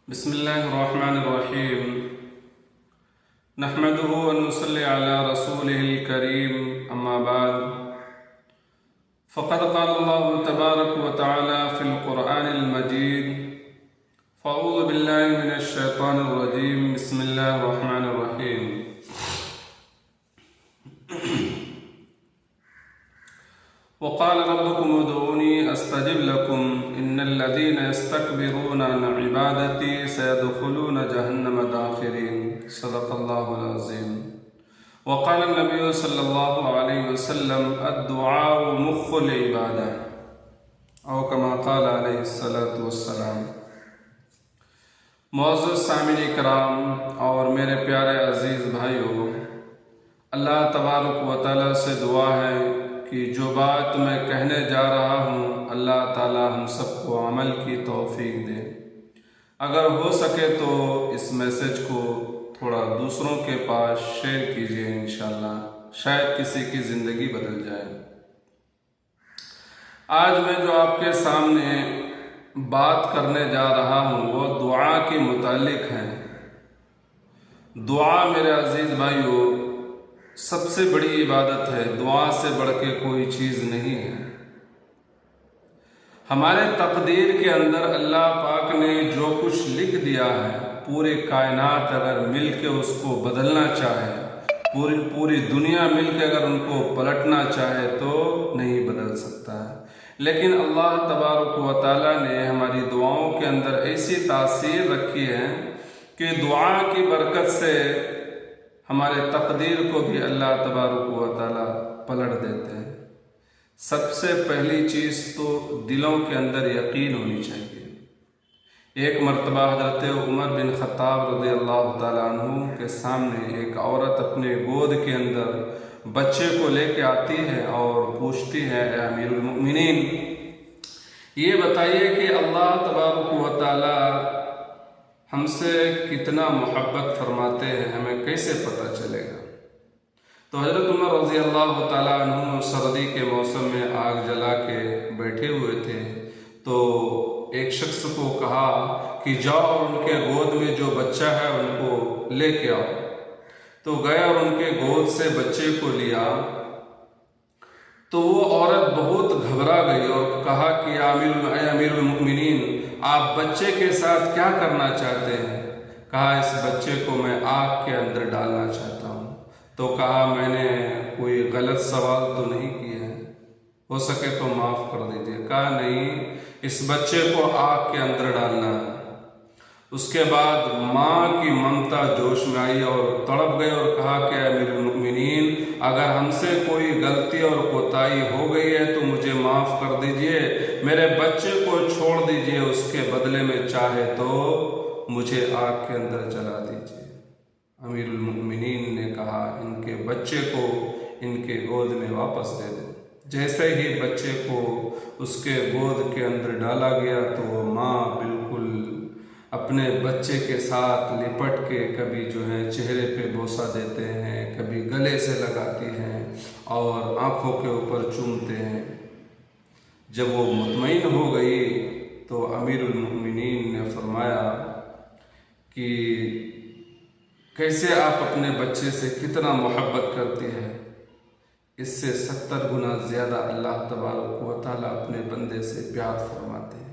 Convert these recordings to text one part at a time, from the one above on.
बिस्मिल्लाहिर्रहमानिर्रहीम नहमदुहु व नुसल्ली अला रसूलिहिल करीम अम्मा बाद फ़क़द क़ाल अल्लाहु तबारक व तआला फ़िल क़ुरआनिल मजीद फ़अऊज़ु बिल्लाहि मिनश शैतानिर रजीम बिस्मिल्लाहिर रहमानिर रहीम वक़ाल रब्बुकुम उदऊनी अस्तजिब लकुम इन्नल्लज़ीना यस्तकबिरूना अन इबादती सयदखुलूना जहन्नम दाखिरीन सदक़ल्लाहुल अज़ीम। वक़ाल नबी सल्लल्लाहु अलैहि वसल्लम अद्दुआउ मुख़्ख़ुल इबादा औ कमा क़ाल अलैहिस्सलातु वस्सलाम। मुअज़्ज़ज़ सामिन इकराम और मेरे प्यारे अज़ीज़ भाइयों, अल्लाह तबारक व तआला से दुआ है कि जो बात मैं कहने जा रहा हूँ अल्लाह ताला हम सबको अमल की तौफीक दे। अगर हो सके तो इस मैसेज को थोड़ा दूसरों के पास शेयर कीजिए, इंशाअल्लाह शायद किसी की ज़िंदगी बदल जाए। आज मैं जो आपके सामने बात करने जा रहा हूँ वो दुआ के मुतालिक है। दुआ मेरे अजीज़ भाइयों सबसे बड़ी इबादत है, दुआ से बढ़ के कोई चीज़ नहीं है। हमारे तकदीर के अंदर अल्लाह पाक ने जो कुछ लिख दिया है, पूरे कायनात अगर मिल के उसको बदलना चाहे, पूरी दुनिया मिल के अगर उनको पलटना चाहे तो नहीं बदल सकता है। लेकिन अल्लाह तबारक व तआला ने हमारी दुआओं के अंदर ऐसी तासीर रखी है कि दुआ की बरकत से हमारे तकदीर को भी अल्लाह तबारक व तआला पलट देते हैं। सबसे पहली चीज़ तो दिलों के अंदर यकीन होनी चाहिए। एक मरतबा हज़रत उमर बिन ख़त्ताब रज़ियल्लाहु तआला अन्हु के सामने एक औरत अपने गोद के अंदर बच्चे को लेके आती है और पूछती है, ए अमीरुल मुमिनीन, ये बताइए कि अल्लाह तबारक व तआला हमसे कितना मोहब्बत फरमाते हैं, हमें कैसे पता चलेगा। तो हज़रत उमर रज़ियल्लाहु तआला अन्हु सर्दी के मौसम में आग जला के बैठे हुए थे, तो एक शख्स को कहा कि जाओ और उनके गोद में जो बच्चा है उनको लेके आओ। तो गए और उनके गोद से बच्चे को लिया। तो वो औरत बहुत घबरा गई और कहा कि अमीरुल मुमिनीन, आप बच्चे के साथ क्या करना चाहते हैं? कहा, इस बच्चे को मैं आग के अंदर डालना चाहता हूँ। तो कहा, मैंने कोई गलत सवाल तो नहीं किया है, हो सके तो माफ़ कर दीजिए। कहा, नहीं, इस बच्चे को आग के अंदर डालना है। उसके बाद माँ की ममता जोश में आई और तड़प गई और कहा कि अमीरुल मुमिनीन, अगर हमसे कोई गलती और कोताही हो गई है तो मुझे माफ़ कर दीजिए, मेरे बच्चे को छोड़ दीजिए, उसके बदले में चाहे तो मुझे आग के अंदर जला दीजिए। अमीरुल मुमिनीन ने कहा, इनके बच्चे को इनके गोद में वापस दे दो। जैसे ही बच्चे को उसके गोद के अंदर डाला गया तो वो माँ बिल्कुल अपने बच्चे के साथ लिपट के कभी जो है चेहरे पे बोसा देते हैं, कभी गले से लगाती हैं और आँखों के ऊपर चूमते हैं। जब वो मुतमईन हो गई तो अमीरुल मुमिनीन ने फरमाया कि कैसे आप अपने बच्चे से कितना मोहब्बत करती है, इससे 70 गुना ज़्यादा अल्लाह तबारक व तआला अपने बंदे से प्यार फरमाते हैं।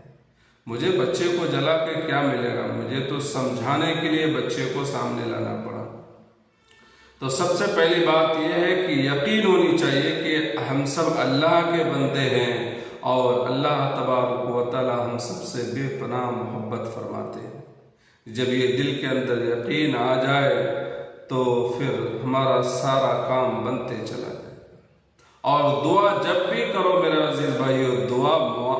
मुझे बच्चे को जला के क्या मिलेगा, मुझे तो समझाने के लिए बच्चे को सामने लाना पड़ा। तो सबसे पहली बात यह है कि यकीन होनी चाहिए कि हम सब अल्लाह के बंदे हैं और अल्लाह तबारक व तआला हम सबसे बेपनाह मोहब्बत फरमाते हैं। जब ये दिल के अंदर यकीन आ जाए तो फिर हमारा सारा काम बनते चला जाए। और दुआ जब भी करो मेरे अजीज भाइयों, दुआ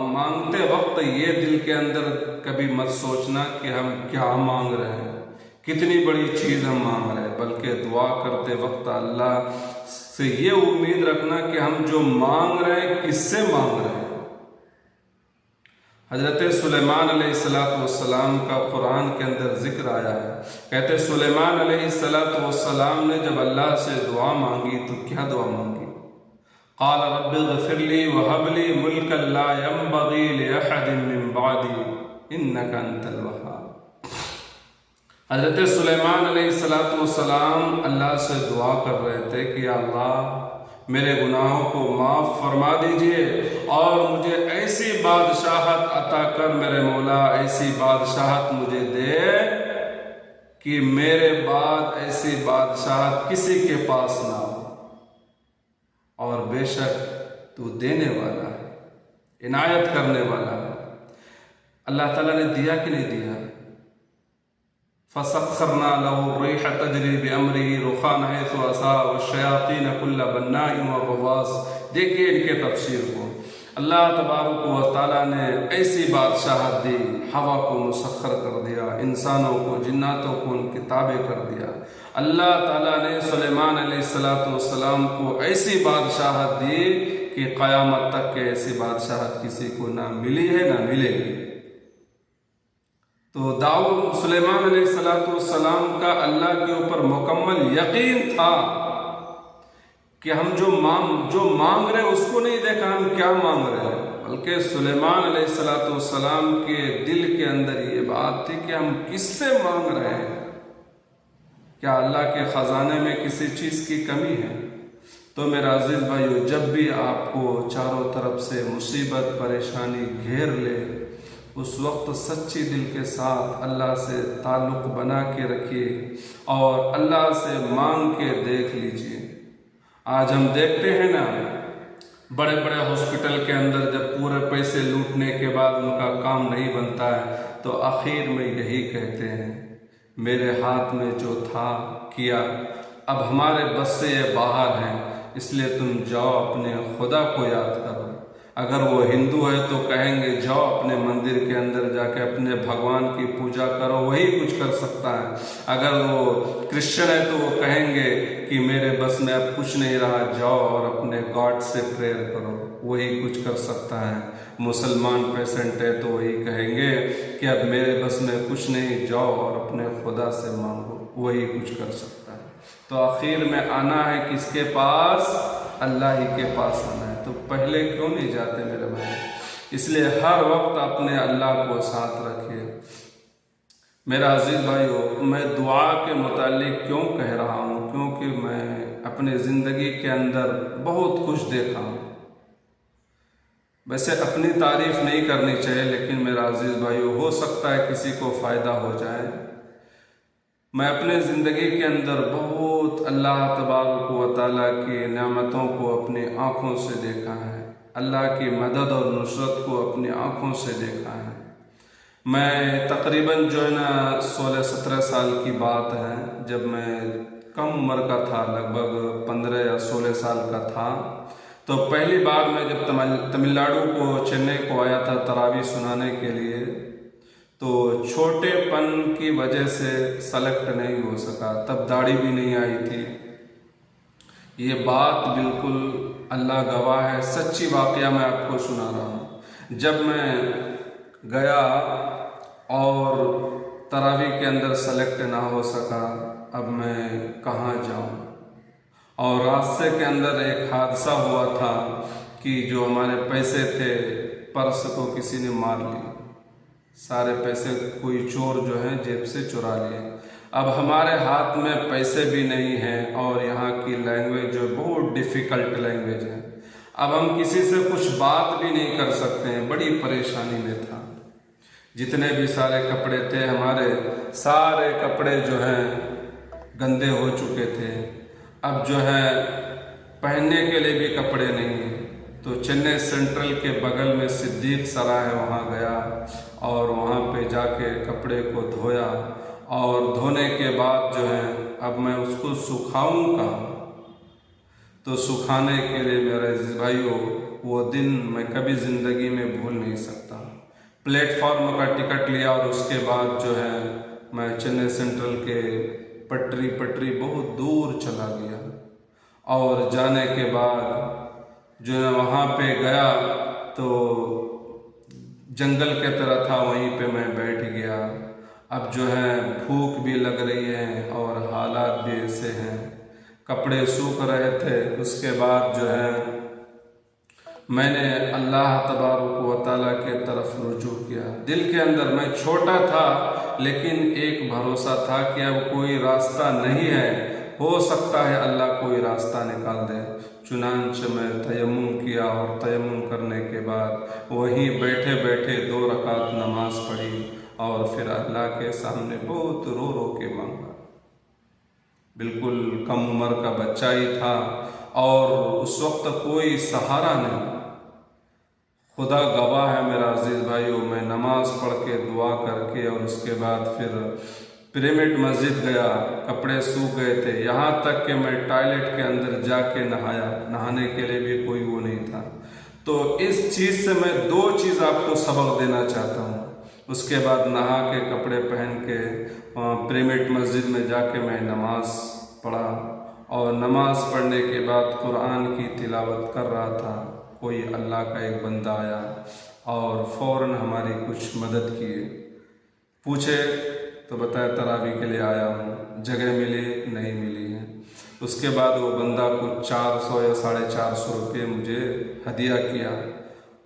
मांगते वक्त ये दिल के अंदर कभी मत सोचना कि हम क्या मांग रहे हैं, कितनी बड़ी चीज़ हम मांग रहे हैं, बल्कि दुआ करते वक्त अल्लाह से ये उम्मीद रखना कि हम जो मांग रहे हैं किससे मांग रहे हैं। हज़रत सुलेमान अलैहिस्सलाम का कुरान के अंदर जिक्र आया है। कहते सुलेमान अलैहिस्सलाम ने जब अल्लाह से दुआ मांगी तो क्या दुआ मांगी? क़ाल रब्बिग़फ़िरली वहबली मुल्कन ला यंबग़ी लिअहदिन मिन बअदी इन्नका अंतल वह्हाब। हज़रत सुलेमान अलैहिस्सलाम अल्लाह से दुआ कर रहे थे कि अल्लाह मेरे गुनाहों को माफ़ फरमा दीजिए और मुझे ऐसी बादशाहत अता कर मेरे मौला, ऐसी बादशाहत मुझे दे कि मेरे बाद ऐसी बादशाहत किसी के पास ना हो। और बेशक तू देने वाला है, इनायत करने वाला है। अल्लाह ताला ने दिया कि नहीं दिया? फ़सख़्ख़रना लहु रिह तजरी बिअम्रिही रुख़ान हैसु असाब वश्शयातीन कुल्ल बन्नाइन व गव्वास। देखिए इनके तफसीर को। अल्लाह तबारक व तआला ने ऐसी बादशाहत दी, हवा को मुसख्खर कर दिया, इंसानों को जिन्नातों को उनकी ताबे कर दिया। अल्लाह ताला ने सुलेमान अलैहिस्सलाम को ऐसी बादशाहत दी कि क़यामत तक के ऐसी बादशाहत किसी को ना मिली है ना मिलेगी। तो दाऊद सुलेमान अलैहिस्सलाम का अल्लाह के ऊपर मुकम्मल यकीन था कि हम जो मांग रहे उसको नहीं देखा हम क्या मांग रहे हैं, बल्कि सुलेमान अलैहिस्सलाम के दिल के अंदर ये बात थी कि हम किससे मांग रहे हैं। क्या अल्लाह के ख़जाने में किसी चीज़ की कमी है? तो मेरा अजीज़ भाइयों, जब भी आपको चारों तरफ से मुसीबत परेशानी घेर ले, उस वक्त सच्ची दिल के साथ अल्लाह से ताल्लुक़ बना के रखिए और अल्लाह से मांग के देख लीजिए। आज हम देखते हैं ना, बड़े बड़े हॉस्पिटल के अंदर जब पूरे पैसे लूटने के बाद उनका काम नहीं बनता है तो आखिर में यही कहते हैं, मेरे हाथ में जो था किया, अब हमारे बस से ये बाहर हैं, इसलिए तुम जाओ अपने खुदा को याद करो। अगर वो हिंदू है तो कहेंगे जाओ अपने मंदिर के अंदर जाके अपने भगवान की पूजा करो, वही कुछ कर सकता है। अगर वो क्रिश्चियन है तो वो कहेंगे कि मेरे बस में अब कुछ नहीं रहा, जाओ और अपने गॉड से प्रेयर करो, वही कुछ कर सकता है। मुसलमान पेशेंट है तो वही कहेंगे कि अब मेरे बस में कुछ नहीं, जाओ और अपने खुदा से मांगो, वही कुछ कर सकता है। तो आखिर में आना है किसके पास? अल्लाह ही के पास आना है। तो पहले क्यों नहीं जाते मेरे भाई? इसलिए हर वक्त अपने अल्लाह को साथ रखिए। मेरा अजीज़ भाइयों, मैं दुआ के मुतालिक क्यों कह रहा हूँ? क्योंकि मैं अपने ज़िंदगी के अंदर बहुत कुछ देखा हूँ। वैसे अपनी तारीफ़ नहीं करनी चाहिए, लेकिन मेरा अजीज़ भाइयों, हो सकता है किसी को फ़ायदा हो जाए। मैं अपने ज़िंदगी के अंदर बहुत अल्लाह तबारक व तआला की नेमतों को अपनी आँखों से देखा है, अल्लाह की मदद और नुसरत को अपनी आँखों से देखा है। मैं तकरीबन जो है ना 16-17 साल की बात है, जब मैं कम उम्र का था, लगभग 15 या 16 साल का था, तो पहली बार मैं जब तमिलनाडु को, चेन्नई को आया था तरावी सुनाने के लिए, तो छोटेपन की वजह से सेलेक्ट नहीं हो सका। तब दाढ़ी भी नहीं आई थी। ये बात बिल्कुल अल्लाह गवाह है, सच्ची वाकया मैं आपको सुना रहा हूँ। जब मैं गया और तरावी के अंदर सेलेक्ट ना हो सका, अब मैं कहाँ जाऊँ? और रास्ते के अंदर एक हादसा हुआ था कि जो हमारे पैसे थे, पर्स को किसी ने मार लिया। सारे पैसे कोई चोर जो है जेब से चुरा लिए। अब हमारे हाथ में पैसे भी नहीं हैं और यहाँ की लैंग्वेज जो बहुत डिफ़िकल्ट लैंग्वेज है। अब हम किसी से कुछ बात भी नहीं कर सकते हैं, बड़ी परेशानी में था। जितने भी सारे कपड़े थे हमारे, सारे कपड़े जो हैं गंदे हो चुके थे। अब जो है पहनने के लिए भी कपड़े नहीं हैं। तो चेन्नई सेंट्रल के बगल में सिद्दीक सराय है, वहाँ गया और वहाँ पे जाके कपड़े को धोया और धोने के बाद जो है अब मैं उसको सुखाऊंगा। तो सुखाने के लिए मेरे भाइयों, वो दिन मैं कभी ज़िंदगी में भूल नहीं सकता। प्लेटफॉर्म का टिकट लिया और उसके बाद जो है मैं चेन्नई सेंट्रल के पटरी बहुत दूर चला गया और जाने के बाद जो है वहाँ पे गया तो जंगल के तरह था, वहीं पे मैं बैठ गया। अब जो है भूख भी लग रही है और हालात भी ऐसे हैं, कपड़े सूख रहे थे। उसके बाद जो है मैंने अल्लाह तबारक व तआला के तरफ रुजू किया। दिल के अंदर मैं छोटा था, लेकिन एक भरोसा था कि अब कोई रास्ता नहीं है, हो सकता है अल्लाह कोई रास्ता निकाल दे। चुनांच मैं तयम्मुम किया और तयम्मुम करने के बाद वहीं बैठे बैठे 2 रकात नमाज पढ़ी और फिर अल्लाह के सामने बहुत रो रो के मांगा। बिल्कुल कम उम्र का बच्चा ही था और उस वक्त कोई सहारा नहीं। खुदा गवाह है मेरा अजीज़ भाइयों, मैं नमाज पढ़ के दुआ करके और उसके बाद फिर पिरामिड मस्जिद गया। कपड़े सूख गए थे, यहाँ तक कि मैं टॉयलेट के अंदर जाके नहाया, नहाने के लिए भी कोई वो नहीं था। तो इस चीज़ से मैं 2 चीज़ आपको सबक देना चाहता हूँ। उसके बाद नहा के कपड़े पहन के पिरामिड मस्जिद में जाके मैं नमाज पढ़ा और नमाज पढ़ने के बाद कुरान की तिलावत कर रहा था। कोई अल्लाह का एक बंदा आया और फ़ौरन हमारी कुछ मदद किए। पूछे तो बताया तरावी के लिए आया हूँ, जगह मिली नहीं मिली है। उसके बाद वो बंदा कुछ 400 या 450 रुपये मुझे हदिया किया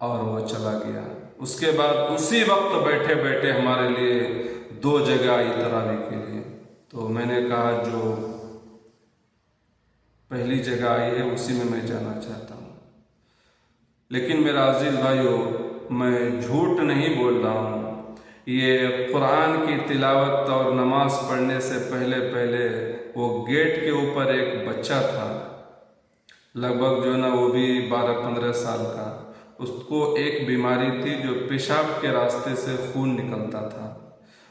और वो चला गया। उसके बाद उसी वक्त बैठे बैठे हमारे लिए 2 जगह आई तरावी के लिए। तो मैंने कहा जो पहली जगह आई है उसी में मैं जाना चाहता हूँ। लेकिन मेरा अजीज़ भाइयों, मैं झूठ नहीं बोल रहा हूँ। ये कुरान की तिलावत और नमाज पढ़ने से पहले पहले वो गेट के ऊपर एक बच्चा था, लगभग जो ना वो भी 12-15 साल का। उसको एक बीमारी थी जो पेशाब के रास्ते से खून निकलता था।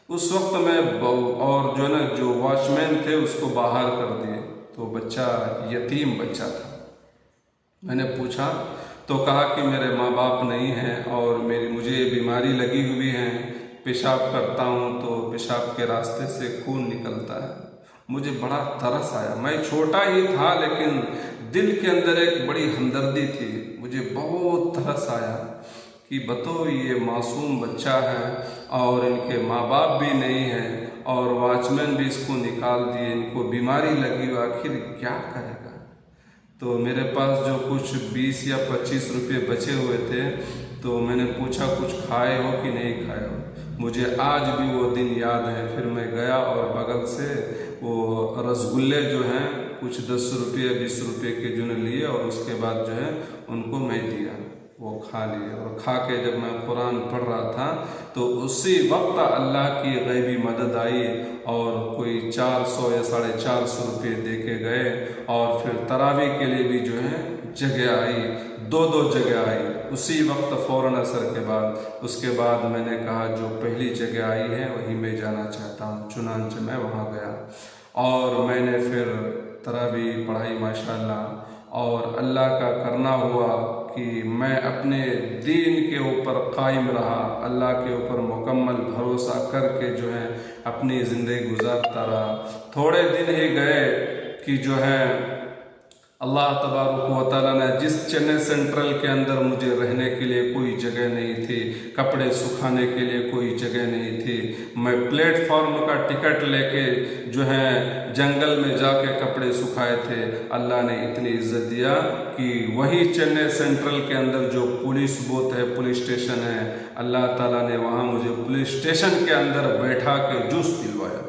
उस वक्त में और जो ना जो वॉचमैन थे उसको बाहर कर दिए। तो बच्चा यतीम बच्चा था। मैंने पूछा तो कहा कि मेरे माँ बाप नहीं हैं और मुझे बीमारी लगी हुई है, पेशाब करता हूँ तो पेशाब के रास्ते से खून निकलता है। मुझे बड़ा तरस आया। मैं छोटा ही था लेकिन दिल के अंदर एक बड़ी हमदर्दी थी। मुझे बहुत तरस आया कि बताओ ये मासूम बच्चा है और इनके माँ बाप भी नहीं हैं और वॉचमैन भी इसको निकाल दिए, इनको बीमारी लगी, आखिर क्या करेगा। तो मेरे पास जो कुछ 20 या 25 रुपये बचे हुए थे तो मैंने पूछा कुछ खाए हो कि नहीं खाए हो। मुझे आज भी वो दिन याद है। फिर मैं गया और बगल से वो रसगुल्ले जो हैं कुछ 10 रुपये 20 रुपये के जो ने लिए और उसके बाद जो है उनको मैं दिया, वो खा लिए। और खा के जब मैं कुरान पढ़ रहा था तो उसी वक्त अल्लाह की गैबी मदद आई और कोई 400 या 450 रुपये दे के गए और फिर तरावी के लिए भी जो है जगह आई, 2 जगह आई उसी वक्त फ़ौरन असर के बाद। उसके बाद मैंने कहा जो पहली जगह आई है वहीं मैं जाना चाहता हूँ। चुनांचे मैं वहाँ गया और मैंने फिर तरावी पढ़ाई माशाल्लाह। और अल्लाह का करना हुआ कि मैं अपने दीन के ऊपर कायम रहा, अल्लाह के ऊपर मुकम्मल भरोसा करके जो है अपनी ज़िंदगी गुजारता रहा। थोड़े दिन ही गए कि जो है अल्लाह तबारक व तआला ने जिस चेन्नई सेंट्रल के अंदर मुझे रहने के लिए कोई जगह नहीं थी, कपड़े सुखाने के लिए कोई जगह नहीं थी, मैं प्लेटफॉर्म का टिकट लेके जो है जंगल में जाके कपड़े सुखाए थे। अल्लाह ने इतनी इज्जत दिया कि वही चेन्नई सेंट्रल के अंदर जो पुलिस बूथ है, पुलिस स्टेशन है, अल्लाह ताला ने वहाँ मुझे पुलिस स्टेशन के अंदर बैठा के जूस पिलवाया।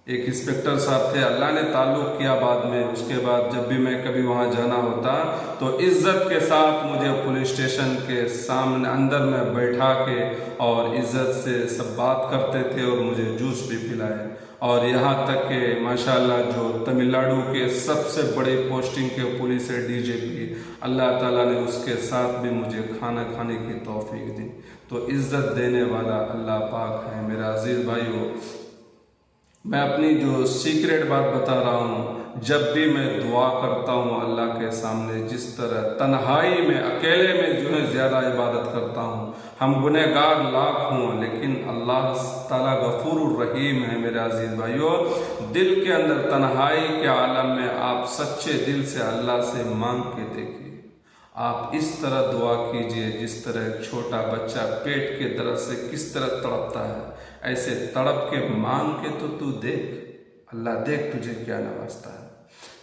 एक इंस्पेक्टर साहब थे, अल्लाह ने ताल्लुक़ किया बाद में। उसके बाद जब भी मैं कभी वहाँ जाना होता तो इज़्ज़त के साथ मुझे पुलिस स्टेशन के सामने अंदर में बैठा के और इज़्ज़त से सब बात करते थे और मुझे जूस भी पिलाए। और यहाँ तक कि माशाल्लाह जो तमिलनाडु के सबसे बड़े पोस्टिंग के पुलिस है डीजीपी, अल्लाह ताला ने उसके साथ भी मुझे खाना खाने की तौफीक दी। तो इज़्ज़त देने वाला अल्लाह पाक है। मेरा अजीज़ भाइयों, मैं अपनी जो सीक्रेट बात बता रहा हूँ, जब भी मैं दुआ करता हूँ अल्लाह के सामने, जिस तरह तन्हाई में अकेले में जो है ज़्यादा इबादत करता हूँ। हम गुनहगार लाख हों लेकिन अल्लाह ताला गफूर रहीम है। मेरे अजीज़ भाइयों, दिल के अंदर तन्हाई के आलम में आप सच्चे दिल से अल्लाह से मांग के देखिए। आप इस तरह दुआ कीजिए जिस तरह छोटा बच्चा पेट के दर्द से किस तरह तड़पता है, ऐसे तड़प के मांग के तो तू देख, अल्लाह देख तुझे क्या नवाजता है।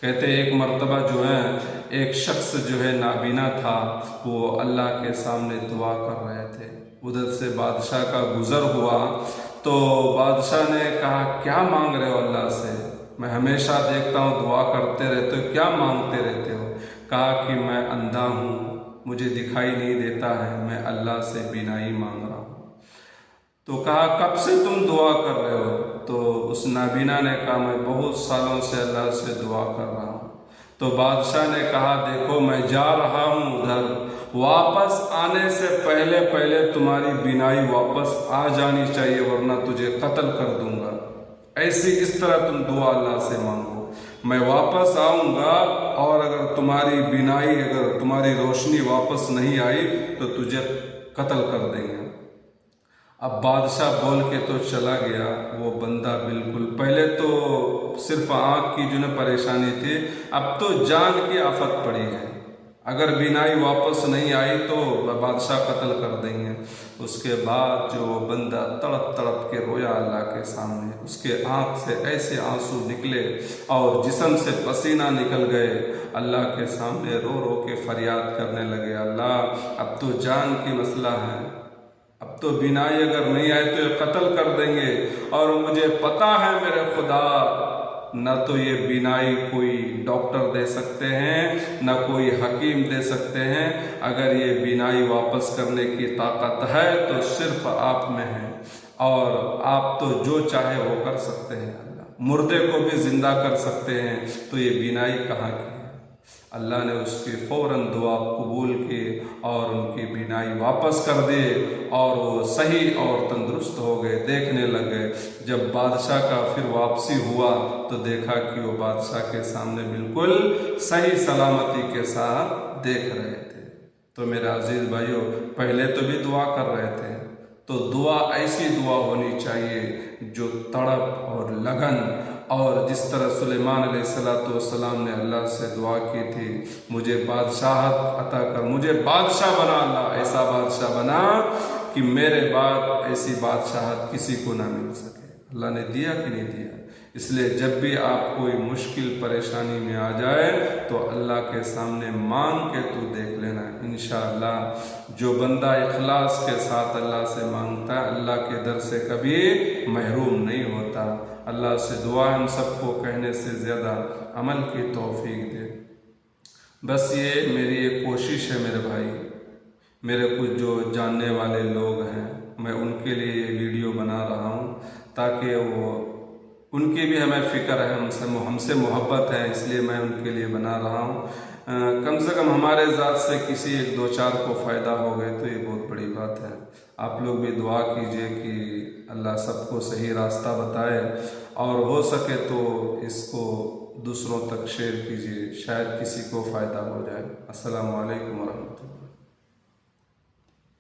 कहते एक मर्तबा जो है एक शख्स जो है नाबीना था, वो अल्लाह के सामने दुआ कर रहे थे। उधर से बादशाह का गुज़र हुआ तो बादशाह ने कहा, क्या मांग रहे हो अल्लाह से? मैं हमेशा देखता हूँ दुआ करते रहते हो, क्या मांगते रहते हो? कहा कि मैं अंधा हूँ, मुझे दिखाई नहीं देता है, मैं अल्लाह से बीनाई मांग रहा हूँ। तो कहा, कब से तुम दुआ कर रहे हो? तो उस नाबीना ने कहा, मैं बहुत सालों से अल्लाह से दुआ कर रहा हूँ। तो बादशाह ने कहा, देखो मैं जा रहा हूँ उधर, वापस आने से पहले पहले तुम्हारी बीनाई वापस आ जानी चाहिए, वरना तुझे कत्ल कर दूंगा। ऐसी इस तरह तुम दुआ अल्लाह से मांगो, मैं वापस आऊंगा और अगर तुम्हारी बीनाई, अगर तुम्हारी रोशनी वापस नहीं आई तो तुझे कत्ल कर देंगे। अब बादशाह बोल के तो चला गया। वो बंदा बिल्कुल, पहले तो सिर्फ आँख की जो है परेशानी थी, अब तो जान की आफत पड़ी है। अगर बीनाई वापस नहीं आई तो बादशाह कत्ल कर देंगे। उसके बाद जो बंदा तड़प तड़प के रोया अल्लाह के सामने, उसके आँख से ऐसे आंसू निकले और जिस्म से पसीना निकल गए। अल्लाह के सामने रो रो के फरियाद करने लगे, अल्लाह अब तो जान की मसला है, अब तो बीनाई अगर नहीं आए तो ये कत्ल कर देंगे, और मुझे पता है मेरे खुदा, न तो ये बीनाई कोई डॉक्टर दे सकते हैं, न कोई हकीम दे सकते हैं। अगर ये बीनाई वापस करने की ताकत है तो सिर्फ आप में है, और आप तो जो चाहे वो कर सकते हैं। अल्लाह मुर्दे को भी जिंदा कर सकते हैं, तो ये बीनाई कहाँ की है? अल्लाह ने उसकी फ़ौरन दुआ कबूल की और उनकी बीनाई वापस कर दी और वो सही और तंदुरुस्त हो गए, देखने लग गए। जब बादशाह का फिर वापसी हुआ तो देखा कि वो बादशाह के सामने बिल्कुल सही सलामती के साथ देख रहे थे। तो मेरे अजीज भाइयों, पहले तो भी दुआ कर रहे थे, तो दुआ ऐसी दुआ होनी चाहिए जो तड़प और लगन, और जिस तरह सुलेमान अलैहिस्सलाम ने अल्लाह से दुआ की थी, मुझे बादशाहत अता कर, मुझे बादशाह बना अल्लाह, ऐसा बादशाह बना कि मेरे बाद ऐसी बादशाहत किसी को ना मिल सके। अल्लाह ने दिया कि नहीं दिया? इसलिए जब भी आप कोई मुश्किल परेशानी में आ जाए तो अल्लाह के सामने मांग के तू देख लेना, इंशाअल्लाह जो बंदा इखलास के साथ अल्लाह से मांगता है, अल्लाह के दर से कभी महरूम नहीं होता। अल्लाह से दुआ हम सबको कहने से ज़्यादा अमल की तौफीक दे। बस ये मेरी एक कोशिश है मेरे भाई, मेरे कुछ जो जानने वाले लोग हैं, मैं उनके लिए ये वीडियो बना रहा हूँ ताकि वो, उनकी भी हमें फ़िक्र है, हमसे मोहब्बत है, इसलिए मैं उनके लिए बना रहा हूँ। कम से कम हमारे ज़ात से किसी एक दो चार को फ़ायदा हो गए तो ये बहुत बड़ी बात है। आप लोग भी दुआ कीजिए कि अल्लाह सबको सही रास्ता बताए, और हो सके तो इसको दूसरों तक शेयर कीजिए, शायद किसी को फ़ायदा हो जाए। अस्सलामु अलैकुम वरहमतुल्लाह।